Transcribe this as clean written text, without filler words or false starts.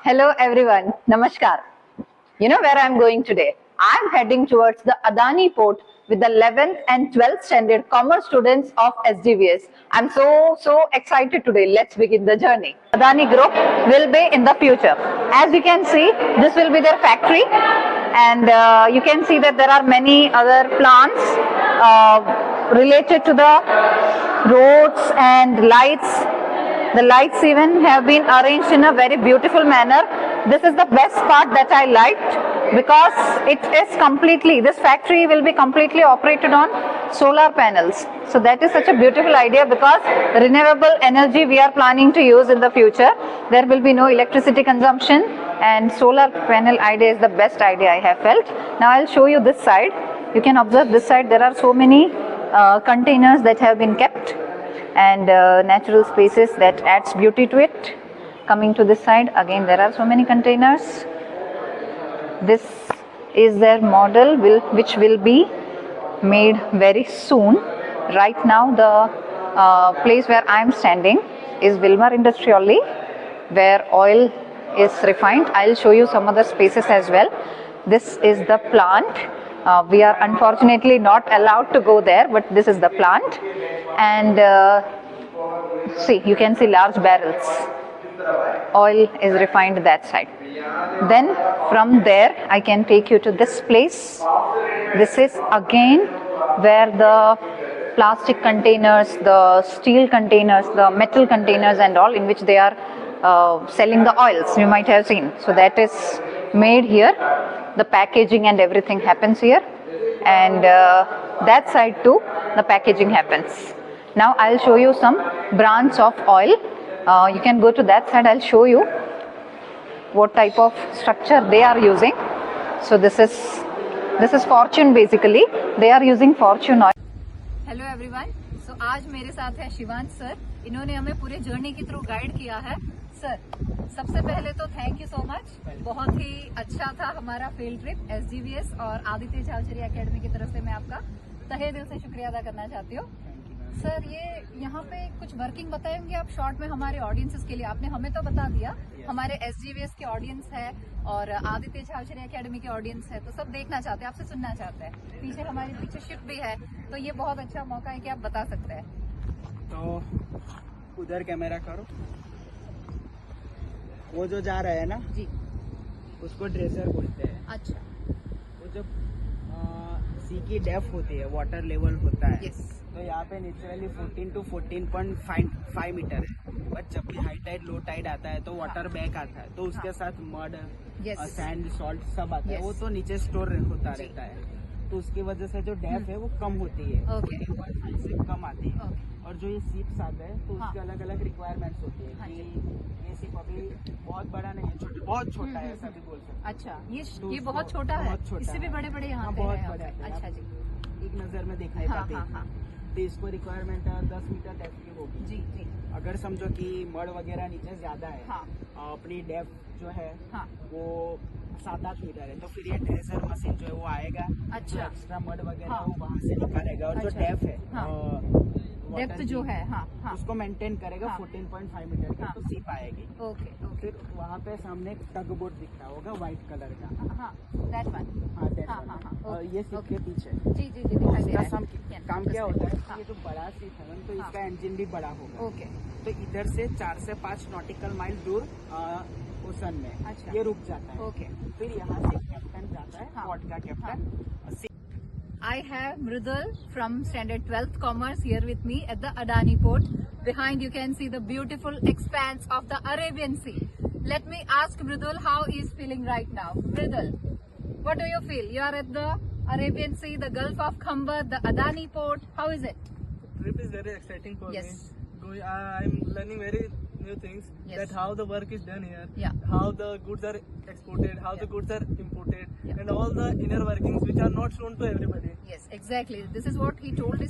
Hello everyone, Namaskar. You know where I'm going today? I'm heading towards the Adani port with the 11th and 12th standard commerce students of SDVS. I'm so excited today. Let's begin the journey. Adani Group will be in the future. As you can see, this will be their factory, and you can see that there are many other plants related to the roads and lights. The lights even have been arranged in a very beautiful manner. This is the best part that I liked, because it is completely, this factory will be completely operated on solar panels. So that is such a beautiful idea, because renewable energy we are planning to use in the future. There will be no electricity consumption, and solar panel idea is the best idea I have felt. Now I'll show you this side. You can observe this side. There are so many containers that have been kept, and natural spaces that adds beauty to it. Coming to this side, again there are so many containers. This is their model which will be made very soon. Right now the place where I am standing is Wilmar Industry only, where oil is refined. I'll show you some other spaces as well. This is the plant. We are unfortunately not allowed to go there, but this is the plant. And see, you can see large barrels. Oil is refined that side. Then from there I can take you to this place. This is again where the plastic containers, the steel containers, the metal containers and all, in which they are selling the oils, you might have seen. So that is made here. The packaging and everything happens here, and that side too the packaging happens. Now I'll show you some brands of oil. You can go to that side. I'll show you what type of structure they are using. So this is Fortune basically. They are using Fortune oil. Hello everyone. So आज मेरे साथ है Shivansh sir. इन्होंने हमें पूरे journey के through guide किया है. सर, सबसे पहले तो थैंक यू सो मच. बहुत ही अच्छा था हमारा फील्ड ट्रिप एसडीवीएस और आदित्य झावचरी एकेडमी की तरफ से मैं आपका तहे दिल से शुक्रिया अदा करना चाहती हूँ. सर, ये यहाँ पे कुछ वर्किंग बताएंगे आप शॉर्ट में हमारे ऑडियंसेस के लिए? आपने हमें तो बता दिया, हमारे एसडीवीएस के ऑडियंस है और आदित्य झावचरी एकेडमी के ऑडियंस है, तो सब देखना चाहते हैं, आपसे सुनना चाहते हैं. पीछे हमारे पीछे शिप भी है, तो ये बहुत अच्छा मौका है कि आप बता सकते हैं. तो उधर कैमरा करो. वो जो जा रहा है ना जी, उसको ड्रेसर बोलते हैं. अच्छा. वो जब सी की डेप्थ होती है, वाटर लेवल होता है, यस. तो यहाँ पे नेचुरली 14 to 14.5 मीटर है. बट जब भी हाई टाइड लो टाइड आता है तो वाटर बैक आता है, तो उसके साथ मड, यस. सैंड, सॉल्ट सब आता है. Yes. वो तो नीचे स्टोर होता जी. रहता है, तो उसकी वजह से जो डेप्थ है वो कम होती है. Okay. 14.5 से कम आती है. Okay. और जो ये सिप्स आता है तो हाँ. उसके अलग अलग रिक्वायरमेंट्स होती है. हाँ कि ये सिप अभी बहुत बड़ा नहीं है, बहुत छोटा है, ऐसा भी बोल सकते हैं. अच्छा, तो ये उसको बहुत छोटा है. बहुत छोटा इससे भी है. बड़े बड़े यहाँ हाँ, पे बहुत है. बड़ा है. अच्छा जी. एक नजर में दिखाई हाँ, पाते हाँ, हैं. हाँ. तो इसको रिक्वायरमेंट 10 मीटर डेप्थ की होगी. जी जी. अगर समझो कि मड वगैरह नीचे ज्यादा है, हाँ. अपनी डेप्थ जो है हाँ. वो 7-8 मीटर है, तो फिर ये ड्रेसर मशीन जो है वो आएगा. अच्छा. एक्स्ट्रा मड वगैरह हाँ. वो वहाँ से निकालेगा, और जो अच्छा. डेप्थ है हाँ. water डेप्थ जो की, है, हाँ हाँ. उसको मेंटेन करेगा. हाँ. 14.5 मीटर की हाँ. तो सीप आएगी. Okay okay. फिर वहाँ पे सामने एक टग बोट दिख रहा होगा व्हाइट कलर का. हाँ, दैट वन. हाँ, that हाँ, one. हाँ, हाँ. और ये सिप ओके. के पीछे जी जी जी, दिखाई दे इसका रहा है. काम क्या होता है हाँ. कि ये जो बड़ा सिप है तो हाँ. इसका इंजन भी बड़ा होगा. ओके. तो इधर से 4 से 5 नॉटिकल माइल दूर ओशन में अच्छा. ये रुक जाता है. ओके. फिर यहाँ से कैप्टन जाता है, हाँ. पोर्ट का captain. I have Mridul from standard 12th commerce here with me at the Adani port. Behind you can see the beautiful expanse of the Arabian Sea. Let me ask Mridul how he is feeling right now. Mridul, what do you feel? You are at the Arabian Sea, the Gulf of Khambar, the Adani port. How is it? Trip is very exciting for Yes. me. I'm learning very new things. Yes. That how the work is done here. Yeah. How the goods are exported, how Yeah. the goods are imported, Yeah. and all the inner workings which are not shown to everybody. Yes, exactly. This is what he told his